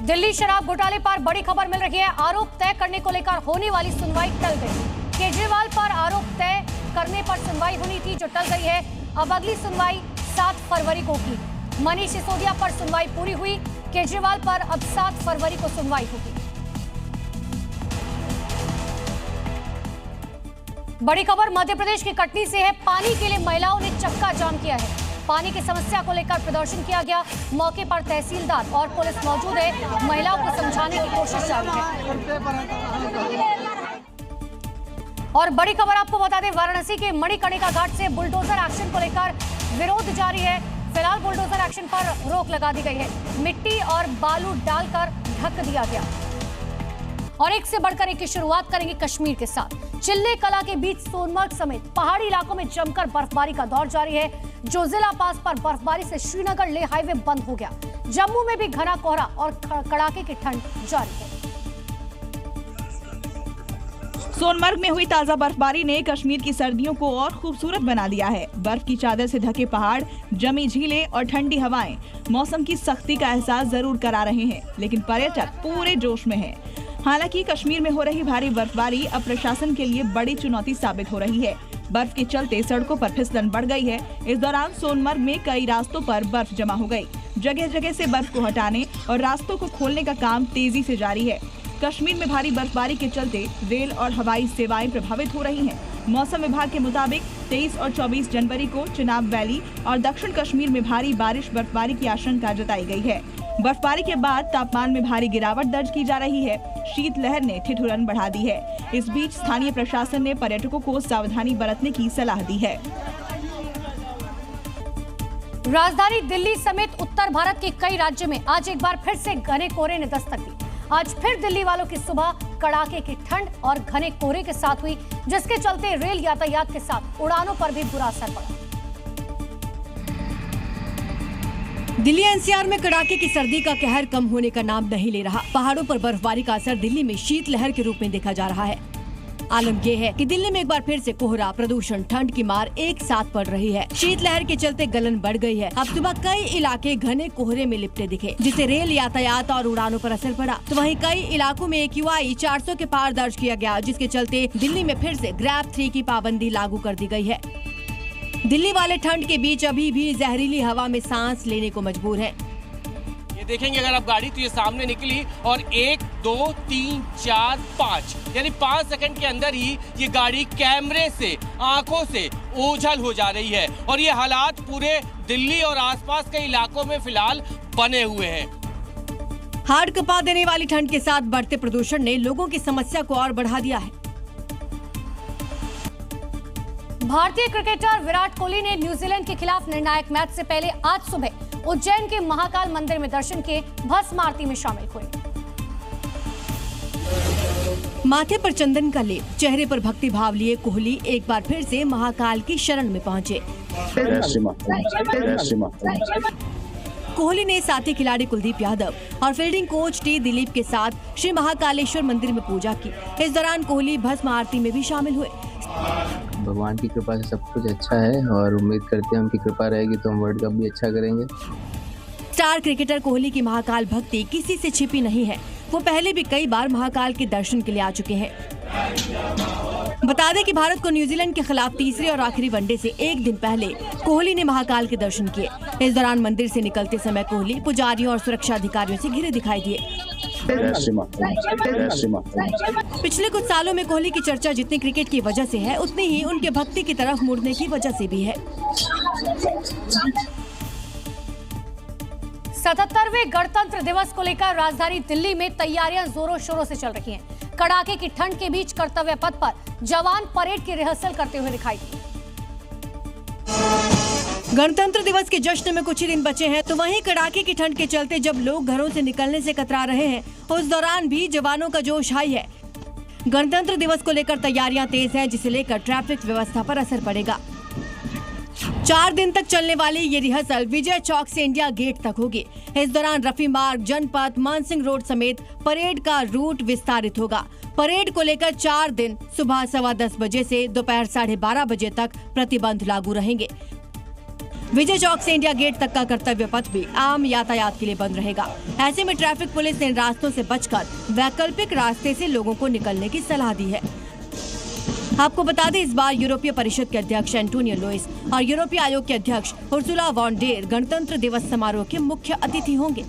दिल्ली शराब घोटाले पर बड़ी खबर मिल रही है। आरोप तय करने को लेकर होने वाली सुनवाई टल गई। केजरीवाल पर आरोप तय करने पर सुनवाई होनी थी, जो टल गई है। अब अगली सुनवाई 7 फरवरी को होगी। मनीष सिसोदिया पर सुनवाई पूरी हुई। केजरीवाल पर अब 7 फरवरी को सुनवाई होगी। बड़ी खबर मध्य प्रदेश के कटनी से है। पानी के लिए महिलाओं ने चक्का जाम किया है। पानी की समस्या को लेकर प्रदर्शन किया गया। मौके पर तहसीलदार और पुलिस मौजूद है। महिलाओं को समझाने की कोशिश जारी है। और बड़ी खबर आपको बता दें, वाराणसी के मणिकर्णिका घाट से बुलडोजर एक्शन को लेकर विरोध जारी है। फिलहाल बुलडोजर एक्शन पर रोक लगा दी गई है। मिट्टी और बालू डालकर ढक दिया गया। और एक से बढ़कर एक की शुरुआत करेंगे कश्मीर के साथ। चिल्ले कला के बीच सोनमर्ग समेत पहाड़ी इलाकों में जमकर बर्फबारी का दौर जारी है। जोजिला पास पर बर्फबारी से श्रीनगर लेह हाईवे बंद हो गया। जम्मू में भी घना कोहरा और कड़ाके की ठंड जारी है। सोनमर्ग में हुई ताजा बर्फबारी ने कश्मीर की सर्दियों को और खूबसूरत बना दिया है। बर्फ की चादर से ढके पहाड़, जमी झीलें और ठंडी हवाएं मौसम की सख्ती का एहसास जरूर करा रहे हैं, लेकिन पर्यटक पूरे जोश में हैं। हालांकि कश्मीर में हो रही भारी बर्फबारी अब प्रशासन के लिए बड़ी चुनौती साबित हो रही है। बर्फ के चलते सड़कों पर फिसलन बढ़ गई है। इस दौरान सोनमर्ग में कई रास्तों पर बर्फ जमा हो गई। जगह जगह से बर्फ को हटाने और रास्तों को खोलने का काम तेजी से जारी है। कश्मीर में भारी बर्फबारी के चलते रेल और हवाई सेवाएं प्रभावित हो रही हैं। मौसम विभाग के मुताबिक 23 और 24 जनवरी को चिनाब वैली और दक्षिण कश्मीर में भारी बारिश बर्फबारी की आशंका जताई गई है। बर्फबारी के बाद तापमान में भारी गिरावट दर्ज की जा रही है। शीतलहर ने ठिठुरन बढ़ा दी है। इस बीच स्थानीय प्रशासन ने पर्यटकों को सावधानी बरतने की सलाह दी है। राजधानी दिल्ली समेत उत्तर भारत के कई राज्यों में आज एक बार फिर से घने कोहरे ने दस्तक दी। आज फिर दिल्ली वालों की सुबह कड़ाके की ठंड और घने कोहरे के साथ हुई, जिसके चलते रेल यातायात के साथ उड़ानों पर भी बुरा असर पड़ा। दिल्ली एनसीआर में कड़ाके की सर्दी का कहर कम होने का नाम नहीं ले रहा। पहाड़ों पर बर्फबारी का असर दिल्ली में शीतलहर के रूप में देखा जा रहा है। आलम यह है कि दिल्ली में एक बार फिर से कोहरा, प्रदूषण, ठंड की मार एक साथ पड़ रही है। शीतलहर के चलते गलन बढ़ गई है। अब सुबह कई इलाके घने कोहरे में लिपटे दिखे, जिससे रेल यातायात और उड़ानों पर असर पड़ा। तो वहीं कई इलाकों में AQI 400 के पार दर्ज किया गया, जिसके चलते दिल्ली में फिर से ग्रैब 3 की पाबंदी लागू कर दी गई है। दिल्ली वाले ठंड के बीच अभी भी जहरीली हवा में सांस लेने को मजबूर हैं। ये देखेंगे अगर आप गाड़ी तो ये सामने निकली और 1, 2, 3, 4, 5 यानी 5 सेकंड के अंदर ही ये गाड़ी कैमरे से, आंखों से ओझल हो जा रही है। और ये हालात पूरे दिल्ली और आसपास के इलाकों में फिलहाल बने हुए हैं। हाड़ कपा देने वाली ठंड के साथ बढ़ते प्रदूषण ने लोगों की समस्या को और बढ़ा दिया है। भारतीय क्रिकेटर विराट कोहली ने न्यूजीलैंड के खिलाफ निर्णायक मैच से पहले आज सुबह उज्जैन के महाकाल मंदिर में दर्शन किए, भस्म आरती में शामिल हुए। माथे पर चंदन का लेप, चेहरे पर भक्ति भाव लिए कोहली एक बार फिर से महाकाल की शरण में पहुंचे। कोहली ने साथी खिलाड़ी कुलदीप यादव और फील्डिंग कोच टी दिलीप के साथ श्री महाकालेश्वर मंदिर में पूजा की। इस दौरान कोहली भस्म आरती में भी शामिल हुए। भगवान की कृपा से सब कुछ अच्छा है और उम्मीद करते हैं उनकी कृपा रहेगी तो हम वर्ल्ड कप भी अच्छा करेंगे। स्टार क्रिकेटर कोहली की महाकाल भक्ति किसी से छिपी नहीं है। वो पहले भी कई बार महाकाल के दर्शन के लिए आ चुके हैं। बता दें कि भारत को न्यूजीलैंड के खिलाफ तीसरे और आखिरी वनडे से एक दिन पहले कोहली ने महाकाल के दर्शन किए। इस दौरान मंदिर से निकलते समय कोहली पुजारियों और सुरक्षा अधिकारियों से घिरे दिखाई दिए। पिछले कुछ सालों में कोहली की चर्चा जितनी क्रिकेट की वजह से है, उतनी ही उनके भक्ति की तरफ मुड़ने की वजह से भी है। 77वें गणतंत्र दिवस को लेकर राजधानी दिल्ली में तैयारियां जोरों शोरों से चल रही हैं। कड़ाके की ठंड के बीच कर्तव्य पथ पर जवान परेड की रिहर्सल करते हुए दिखाई दिए। गणतंत्र दिवस के जश्न में कुछ ही दिन बचे हैं, तो वहीं कड़ाके की ठंड के चलते जब लोग घरों से निकलने से कतरा रहे हैं, उस दौरान भी जवानों का जोश हाई है। गणतंत्र दिवस को लेकर तैयारियां तेज हैं, जिसे लेकर ट्रैफिक व्यवस्था पर असर पड़ेगा। 4 दिन तक चलने वाली ये रिहर्सल विजय चौक से इंडिया गेट तक होगी। इस दौरान रफी मार्ग, जनपथ, मानसिंह रोड समेत परेड का रूट विस्तारित होगा। परेड को लेकर 4 दिन सुबह 10:15 बजे से दोपहर 12:30 बजे तक प्रतिबंध लागू रहेंगे। विजय चौक से इंडिया गेट तक का कर्तव्य पथ भी आम यातायात के लिए बंद रहेगा। ऐसे में ट्रैफिक पुलिस ने इन रास्तों से बचकर वैकल्पिक रास्ते से लोगों को निकलने की सलाह दी है। आपको बता दें, इस बार यूरोपीय परिषद के अध्यक्ष एंटोनियो लुइस और यूरोपीय आयोग के अध्यक्ष उर्सुला वॉन डेर गणतंत्र दिवस समारोह के मुख्य अतिथि होंगे।